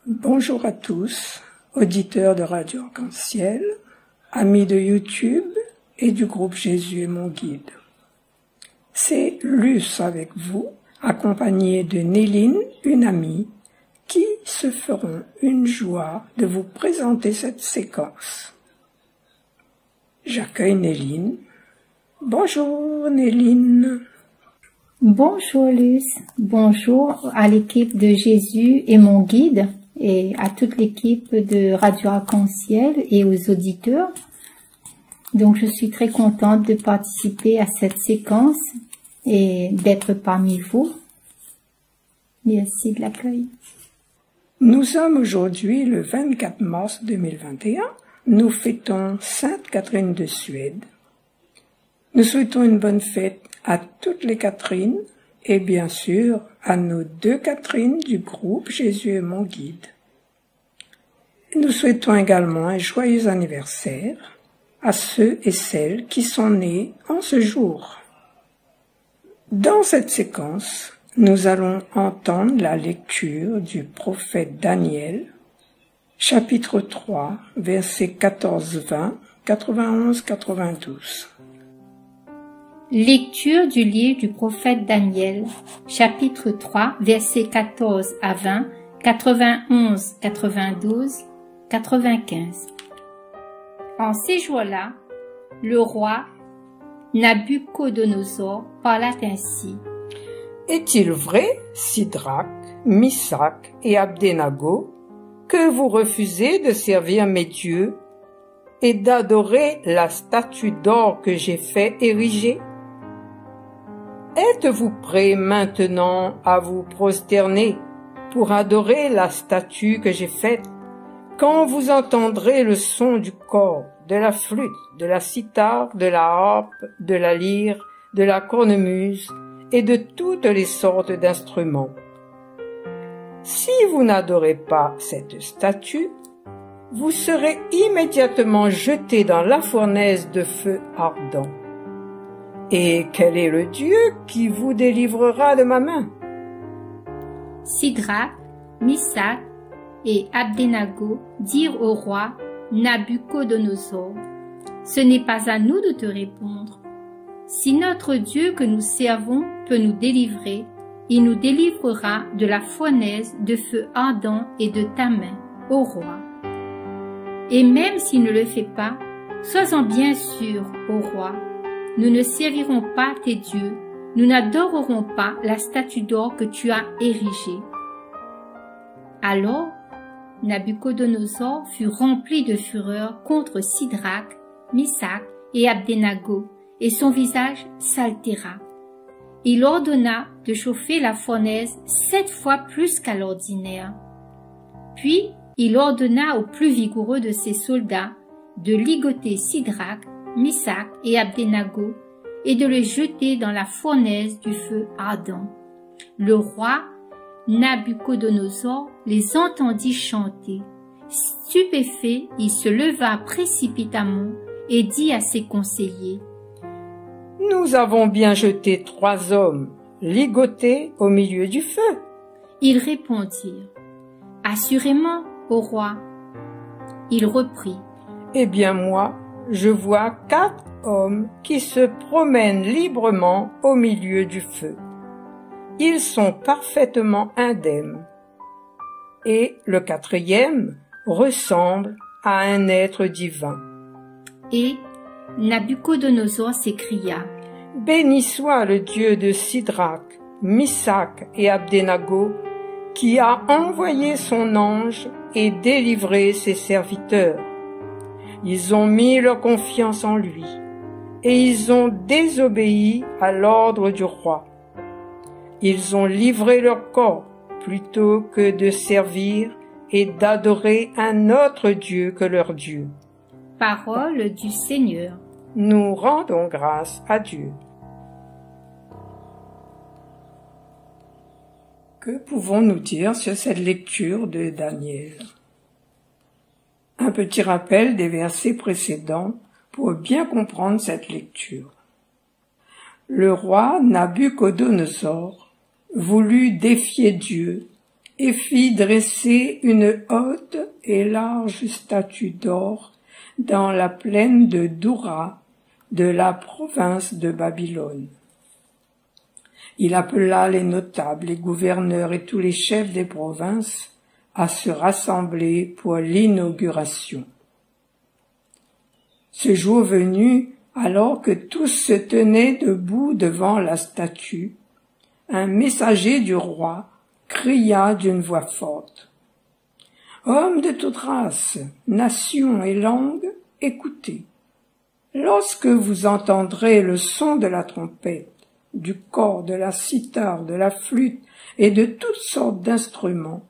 Bonjour à tous, auditeurs de Radio Arc-en-Ciel, amis de YouTube et du groupe Jésus est mon guide. C'est Luce avec vous, accompagnée de Néline, une amie, qui se feront une joie de vous présenter cette séquence. J'accueille Néline. Bonjour Néline. Bonjour Luce, bonjour à l'équipe de Jésus et mon guide et à toute l'équipe de Radio Arc-en-Ciel et aux auditeurs. Donc je suis très contente de participer à cette séquence et d'être parmi vous. Merci de l'accueil. Nous sommes aujourd'hui le 24 mars 2021. Nous fêtons Sainte Catherine de Suède. Nous souhaitons une bonne fête à toutes les Catherines et bien sûr à nos deux Catherines du groupe Jésus est mon guide. Nous souhaitons également un joyeux anniversaire à ceux et celles qui sont nés en ce jour. Dans cette séquence, nous allons entendre la lecture du prophète Daniel, chapitre 3, versets 14-20, 91-92. Lecture du livre du prophète Daniel, chapitre 3, versets 14 à 20, 91, 92, 95. En ces jours-là, le roi Nabuchodonosor parla ainsi. Est-il vrai, Sidrac, Misac et Abdenago, que vous refusez de servir mes dieux et d'adorer la statue d'or que j'ai fait ériger? Êtes-vous prêts maintenant à vous prosterner pour adorer la statue que j'ai faite quand vous entendrez le son du cor, de la flûte, de la cithare, de la harpe, de la lyre, de la cornemuse et de toutes les sortes d'instruments? Si vous n'adorez pas cette statue, vous serez immédiatement jetés dans la fournaise de feu ardent. Et quel est le Dieu qui vous délivrera de ma main? Sidrac, Misac et Abdenago dirent au roi Nabuchodonosor, « Ce n'est pas à nous de te répondre. Si notre Dieu que nous servons peut nous délivrer, il nous délivrera de la fournaise de feu ardent et de ta main, ô roi. Et même s'il ne le fait pas, sois-en bien sûr, ô roi, nous ne servirons pas tes dieux, nous n'adorerons pas la statue d'or que tu as érigée. » Alors, Nabuchodonosor fut rempli de fureur contre Sidrac, Misac et Abdenago, et son visage s'altéra. Il ordonna de chauffer la fournaise 7 fois plus qu'à l'ordinaire. Puis, il ordonna aux plus vigoureux de ses soldats de ligoter Sidrac, Misac et Abdenago et de les jeter dans la fournaise du feu ardent. Le roi Nabuchodonosor les entendit chanter. Stupéfait, il se leva précipitamment et dit à ses conseillers, « Nous avons bien jeté 3 hommes, ligotés au milieu du feu. » Ils répondirent, « Assurément, ô roi. » Il reprit, « Eh bien moi, je vois 4 hommes qui se promènent librement au milieu du feu. Ils sont parfaitement indemnes. Et le 4e ressemble à un être divin. » Et Nabuchodonosor s'écria, « Béni soit le Dieu de Sidrac, Misac et Abdenago, qui a envoyé son ange et délivré ses serviteurs. Ils ont mis leur confiance en lui, et ils ont désobéi à l'ordre du roi. Ils ont livré leur corps plutôt que de servir et d'adorer un autre Dieu que leur Dieu. » Parole du Seigneur. Nous rendons grâce à Dieu. Que pouvons-nous dire sur cette lecture de Daniel? Un petit rappel des versets précédents pour bien comprendre cette lecture. Le roi Nabuchodonosor voulut défier Dieu et fit dresser une haute et large statue d'or dans la plaine de Doura, de la province de Babylone. Il appela les notables, les gouverneurs et tous les chefs des provinces à se rassembler pour l'inauguration. Ce jour venu, alors que tous se tenaient debout devant la statue, un messager du roi cria d'une voix forte. « Hommes de toute race, nation et langue, écoutez. Lorsque vous entendrez le son de la trompette, du cor, de la cithare, de la flûte et de toutes sortes d'instruments,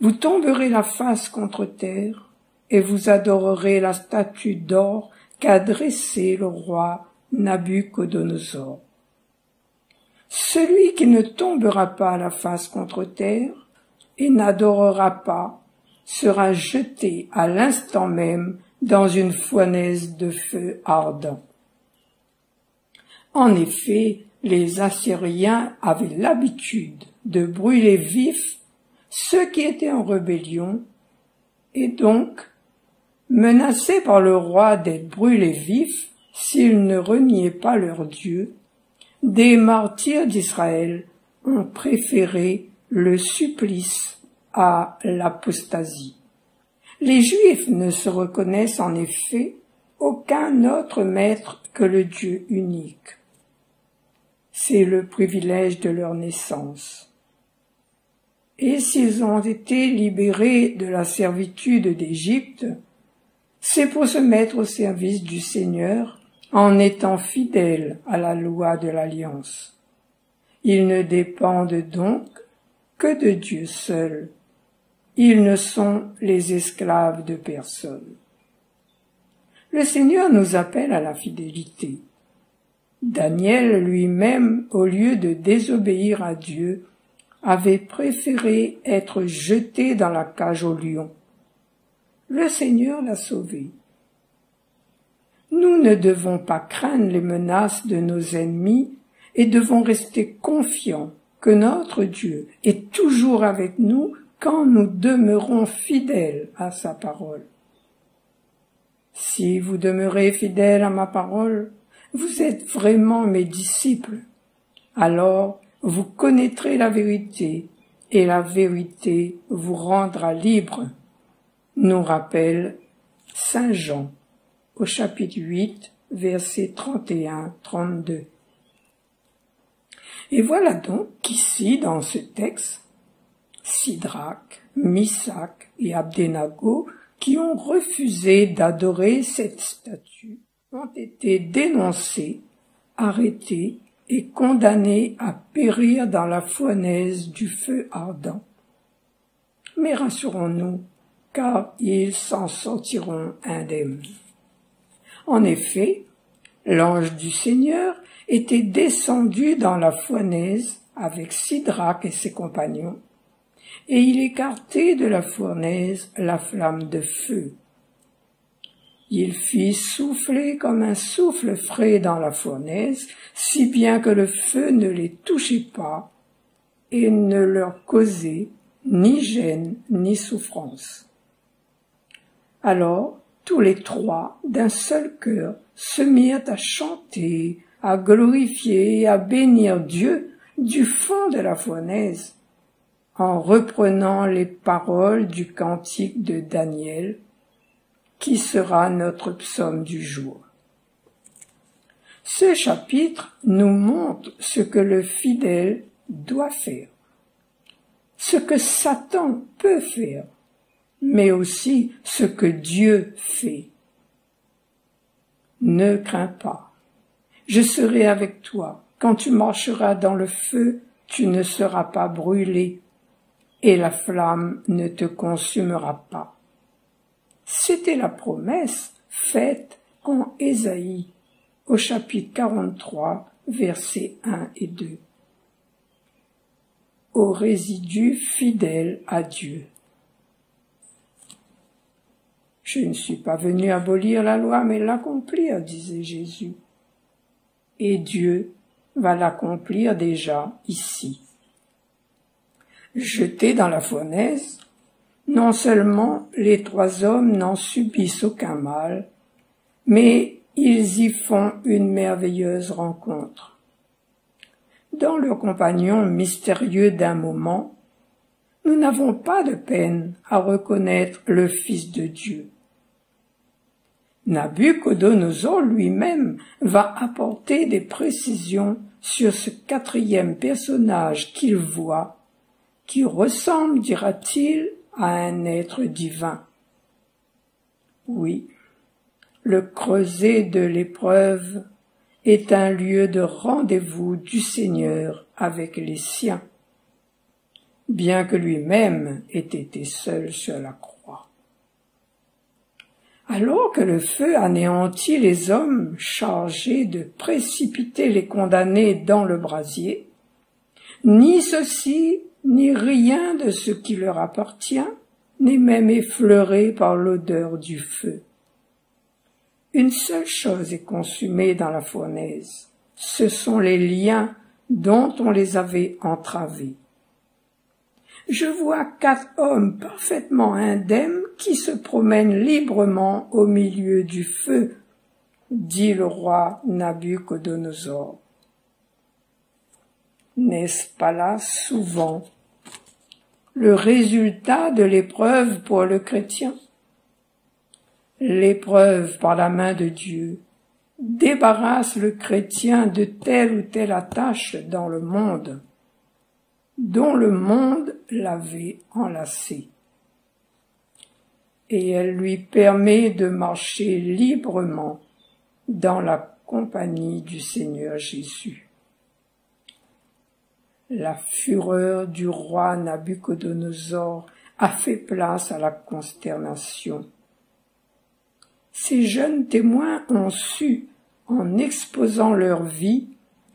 vous tomberez la face contre terre et vous adorerez la statue d'or qu'a dressée le roi Nabuchodonosor. Celui qui ne tombera pas la face contre terre et n'adorera pas sera jeté à l'instant même dans une fournaise de feu ardent. » En effet, les Assyriens avaient l'habitude de brûler vifs ceux qui étaient en rébellion, et donc, menacés par le roi d'être brûlés vifs s'ils ne reniaient pas leur Dieu, des martyrs d'Israël ont préféré le supplice à l'apostasie. Les Juifs ne se reconnaissent en effet aucun autre maître que le Dieu unique. C'est le privilège de leur naissance. Et s'ils ont été libérés de la servitude d'Égypte, c'est pour se mettre au service du Seigneur en étant fidèles à la loi de l'Alliance. Ils ne dépendent donc que de Dieu seul. Ils ne sont les esclaves de personne. Le Seigneur nous appelle à la fidélité. Daniel lui-même, au lieu de désobéir à Dieu, avait préféré être jeté dans la cage aux lions. Le Seigneur l'a sauvé. Nous ne devons pas craindre les menaces de nos ennemis et devons rester confiants que notre Dieu est toujours avec nous quand nous demeurons fidèles à sa parole. Si vous demeurez fidèles à ma parole, vous êtes vraiment mes disciples. Alors, vous connaîtrez la vérité, et la vérité vous rendra libre, nous rappelle Saint Jean, au chapitre 8, versets 31-32. Et voilà donc qu'ici, dans ce texte, Sidrac, Misach et Abdenago, qui ont refusé d'adorer cette statue, ont été dénoncés, arrêtés et condamnés à périr dans la fournaise du feu ardent. Mais rassurons-nous, car ils s'en sortiront indemnes. En effet, l'ange du Seigneur était descendu dans la fournaise avec Sidrac et ses compagnons, et il écartait de la fournaise la flamme de feu. Il fit souffler comme un souffle frais dans la fournaise, si bien que le feu ne les touchait pas et ne leur causait ni gêne ni souffrance. Alors, tous les trois, d'un seul cœur, se mirent à chanter, à glorifier et à bénir Dieu du fond de la fournaise, en reprenant les paroles du cantique de Daniel, qui sera notre psaume du jour. Ce chapitre nous montre ce que le fidèle doit faire, ce que Satan peut faire, mais aussi ce que Dieu fait. Ne crains pas, je serai avec toi. Quand tu marcheras dans le feu, tu ne seras pas brûlé, et la flamme ne te consumera pas. C'était la promesse faite en Ésaïe, au chapitre 43, versets 1 et 2. Aux résidus fidèles à Dieu. Je ne suis pas venu abolir la loi, mais l'accomplir, disait Jésus. Et Dieu va l'accomplir déjà ici. jetés dans la fournaise, non seulement les 3 hommes n'en subissent aucun mal, mais ils y font une merveilleuse rencontre. Dans leur compagnon mystérieux d'un moment, nous n'avons pas de peine à reconnaître le Fils de Dieu. Nabuchodonosor lui-même va apporter des précisions sur ce 4e personnage qu'il voit, qui ressemble, dira-t-il, à un être divin. Oui, le creuset de l'épreuve est un lieu de rendez-vous du Seigneur avec les siens, bien que lui-même ait été seul sur la croix. Alors que le feu anéantit les hommes chargés de précipiter les condamnés dans le brasier, ni ceci, ni rien de ce qui leur appartient n'est même effleuré par l'odeur du feu. Une seule chose est consumée dans la fournaise, ce sont les liens dont on les avait entravés. Je vois 4 hommes parfaitement indemnes qui se promènent librement au milieu du feu, dit le roi Nabuchodonosor. N'est-ce pas là souvent le résultat de l'épreuve pour le chrétien? L'épreuve par la main de Dieu débarrasse le chrétien de telle ou telle attache dans le monde, dont le monde l'avait enlacé. Et elle lui permet de marcher librement dans la compagnie du Seigneur Jésus. La fureur du roi Nabuchodonosor a fait place à la consternation. Ces jeunes témoins ont su, en exposant leur vie,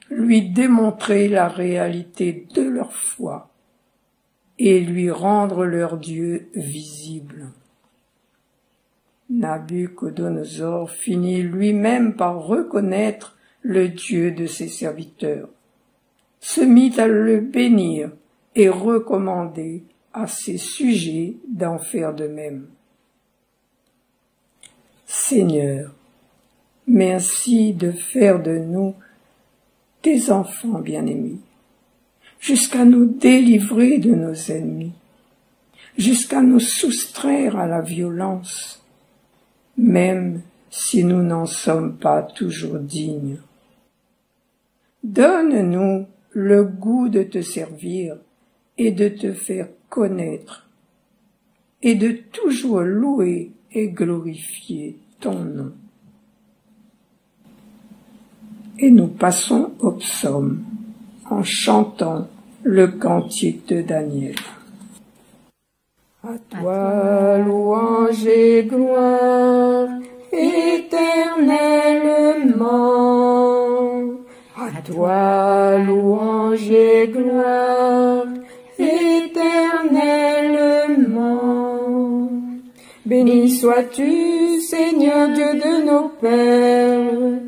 lui démontrer la réalité de leur foi et lui rendre leur Dieu visible. Nabuchodonosor finit lui-même par reconnaître le Dieu de ses serviteurs, se mit à le bénir et recommander à ses sujets d'en faire de même. Seigneur, merci de faire de nous tes enfants bien-aimés, jusqu'à nous délivrer de nos ennemis, jusqu'à nous soustraire à la violence, même si nous n'en sommes pas toujours dignes. Donne-nous le goût de te servir et de te faire connaître, et de toujours louer et glorifier ton nom. Et nous passons au psaume en chantant le cantique de Daniel. À toi louange et gloire éternellement. À toi louange et gloire éternellement. Béni sois-tu, Seigneur Dieu de nos pères.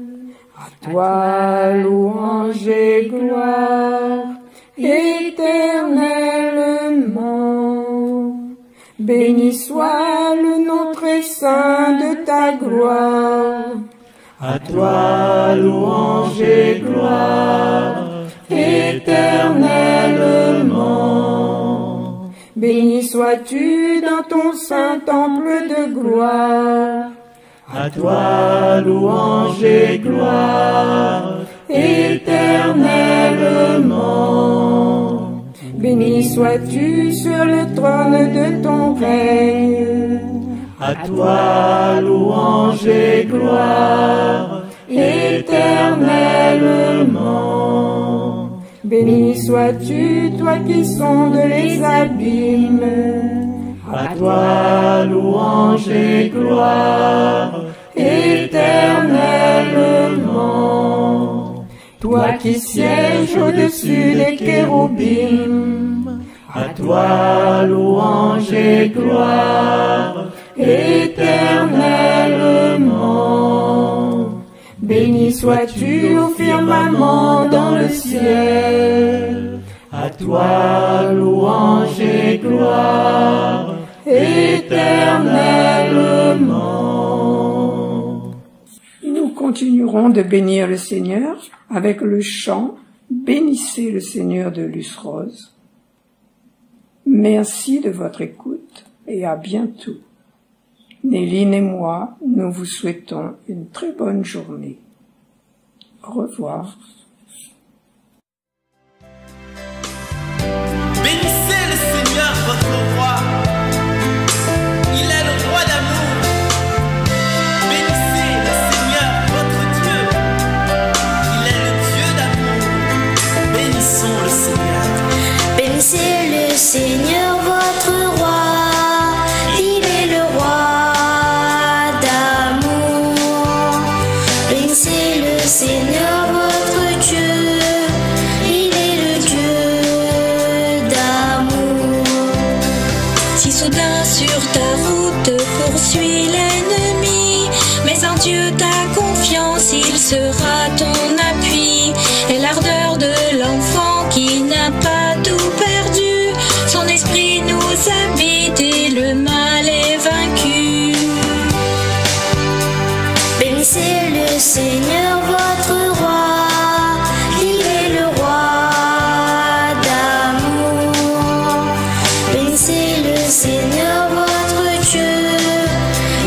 À toi louange et gloire éternellement. Béni soit le nom très saint de ta gloire. À toi louange et gloire éternellement. Béni sois-tu dans ton saint temple de gloire. À toi louange et gloire éternellement. Béni sois-tu sur le trône de ton règne. À toi louange et gloire éternellement. Béni sois-tu, toi qui sondes les abîmes. À toi louange et gloire éternellement. Toi qui sièges au-dessus des chérubins. À toi louange et gloire éternellement. Béni sois-tu au firmament dans le ciel. À toi louange et gloire éternellement. Nous continuerons de bénir le Seigneur avec le chant « Bénissez le Seigneur » de Luce Rose. Merci de votre écoute et à bientôt. Néline et moi, nous vous souhaitons une très bonne journée. Au revoir. Bénissez le Seigneur votre roi. Il est le roi d'amour. Bénissez le Seigneur votre Dieu. Il est le Dieu d'amour. Bénissons le Seigneur. Bénissez le Seigneur votre roi. Il est le roi d'amour. Bénissez le Seigneur votre Dieu. Il est le Dieu d'amour. Si soudain sur ta route te poursuit l'ennemi, mais en Dieu ta confiance, il sera ton appui. Et l'ardeur de l'enfant qui n'a pas tout perdu, son esprit nous habite et le mal est vaincu. Bénissez le Seigneur votre roi. Il est le roi d'amour. Bénissez le Seigneur votre Dieu.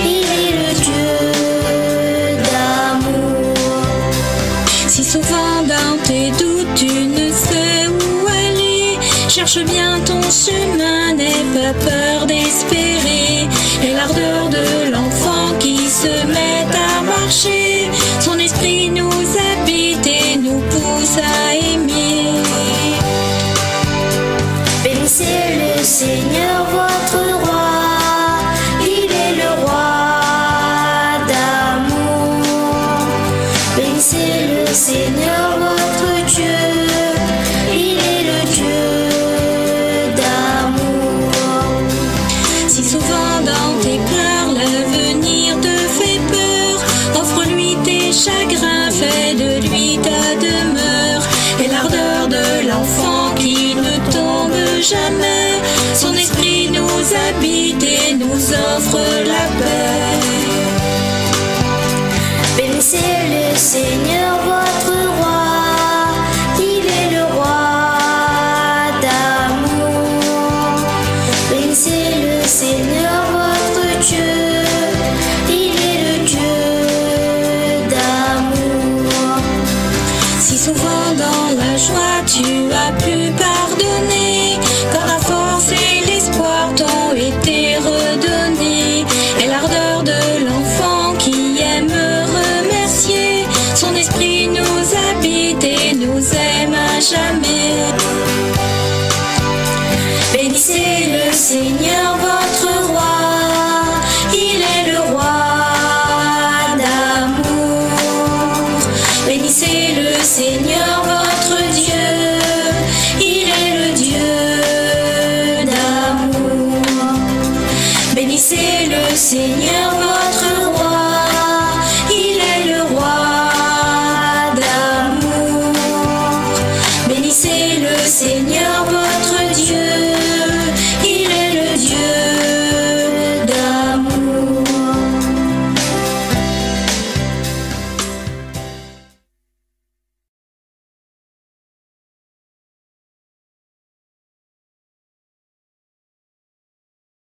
Il est le Dieu d'amour. Si souvent dans tes doutes tu ne sais où aller, cherche bien ton chemin, n'aie pas peur d'espérer. Et l'ardeur de l'enfant qui se met à marcher, son esprit nous habite et nous pousse à aimer. Bénissez le Seigneur votre roi. Il est le roi d'amour. Bénissez le Seigneur votre Dieu. Il est le Dieu d'amour. Si souvent dans tes pleurs l'avenir te fait peur, offre-lui tes chagrins, fais de lui ta demeure. Et l'ardeur de l'enfant qui ne tombe jamais, son esprit nous habite et nous offre la paix. Bénissez le Seigneur votre roi. Il est le roi d'amour. Bénissez le Seigneur votre Dieu. Il est le Dieu d'amour. Si souvent dans la joie tu as pu pardonner, quand la force et l'espoir t'ont été redonnés, et l'ardeur de l'enfant qui aime remercier, son esprit nous habite et nous aime à jamais. Bénissez le Seigneur votre roi. Il est le roi d'amour. Bénissez le Seigneur votre Dieu. Il est le Dieu d'amour. Bénissez le Seigneur votre